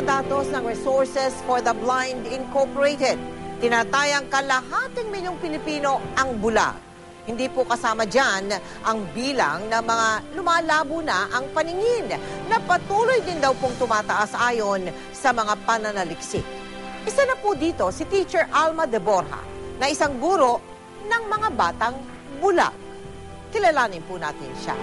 datos ng Resources for the Blind Incorporated. Tinatayang kalahating milyong Pilipino ang bulag. Hindi po kasama dyan ang bilang na mga lumalabo na ang paningin na patuloy din daw pong tumataas ayon sa mga pananaliksik. Isa na po dito si Teacher Alma de Borja na isang guro ng mga batang bulag. Kilalanin po natin siya.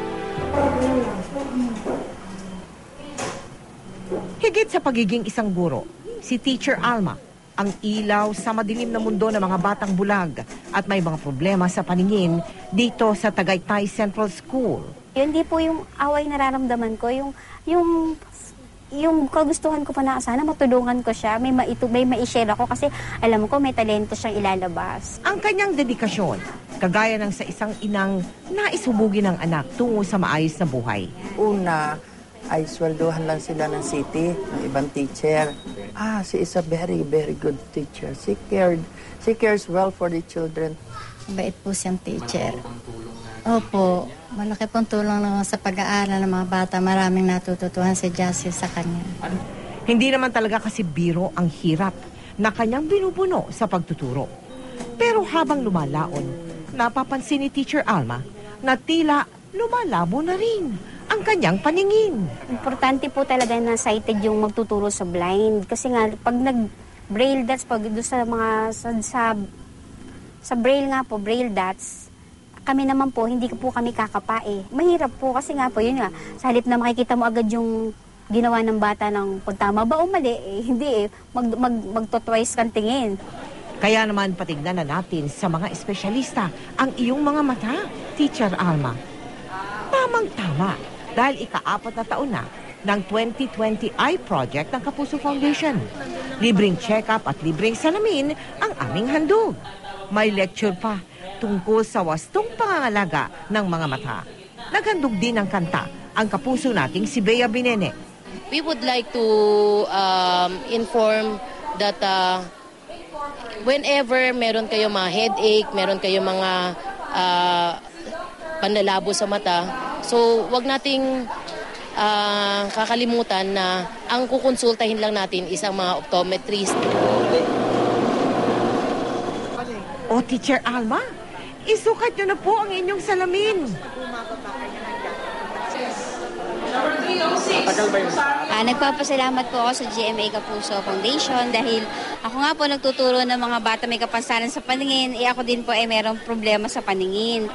Higit sa pagiging isang guro, si Teacher Alma ang ilaw sa madilim na mundo ng mga batang bulag at may mga problema sa paningin dito sa Tagaytay Central School. Hindi po yung away nararamdaman ko, yung kagustuhan ko pa na sana matulungan ko siya, may ma-share ako kasi alam ko may talento siyang ilalabas. Ang kanyang dedikasyon, kagaya ng sa isang inang naisubugin ng anak tungo sa maayos na buhay. Una, ay sweldohan lang sila ng city, ng ibang teacher. She is a very, very good teacher. She cares well for the children. Bait po siyang teacher. Opo, malaki pong tulong naman sa pag-aaral ng mga bata. Maraming natututuhan si Jassy sa kanya. Hindi naman talaga kasi biro ang hirap na kanyang binubuno sa pagtuturo. Pero habang lumalaon, napapansin ni Teacher Alma na tila lumalabo na rin ang kanyang paningin. Importante po talaga na sighted yung magtuturo sa blind. Kasi nga, pag nag-braille dots, pag doon sa mga, sa braille nga po, braille dots, kami naman po, hindi po kami kakapae. Mahirap po kasi nga po, yun nga, sa halip na makikita mo agad yung ginawa ng bata ng kung tama ba o mali, hindi magto-twice kang tingin. Kaya naman patignan na natin sa mga espesyalista ang iyong mga mata, Teacher Alma. Tamang-tama. Dahil ika-4 na taon na ng 2020 Eye Project ng Kapuso Foundation. Libreng check-up at libreng salamin ang aming handog. May lecture pa tungkol sa wastong pangangalaga ng mga mata. Naghandog din ng kanta ang kapuso nating si Bea Binene. We would like to inform that whenever meron kayo mga headache, meron kayo mga panlalabo sa mata, so wag nating kakalimutan na ang kukonsultahin lang natin is ang mga optometrist. O Teacher Alma, isukat nyo na po ang inyong salamin. Nagpapasalamat po ako sa GMA Kapuso Foundation dahil ako nga po nagtuturo ng mga bata may kapansanan sa paningin, ako din po ay mayroong problema sa paningin.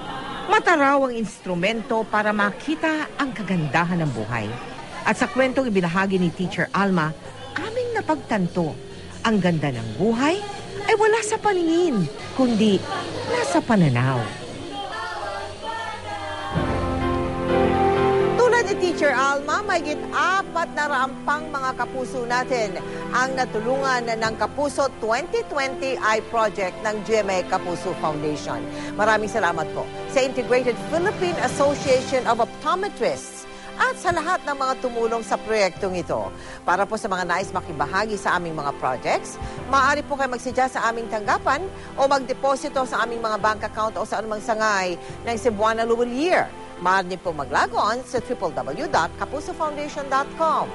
Mata raw ang instrumento para makita ang kagandahan ng buhay. At sa kwentong ibinahagi ni Teacher Alma, aming napagtanto, ang ganda ng buhay ay wala sa paningin, kundi nasa pananaw. Tulad ni Teacher Alma, mahigit 400 pang mga kapuso natin ang natulungan ng Kapuso 2020 Eye Project ng GMA Kapuso Foundation. Maraming salamat po sa Integrated Philippine Association of Optometrists at sa lahat ng mga tumulong sa proyektong ito. Para po sa mga nais makibahagi sa aming mga projects, maaari po kayo magsadya sa aming tanggapan o magdeposito sa aming mga bank account o sa anumang sangay ng Cebuana Luwalier. Maaari po mag-log on sa www.kapusofoundation.com.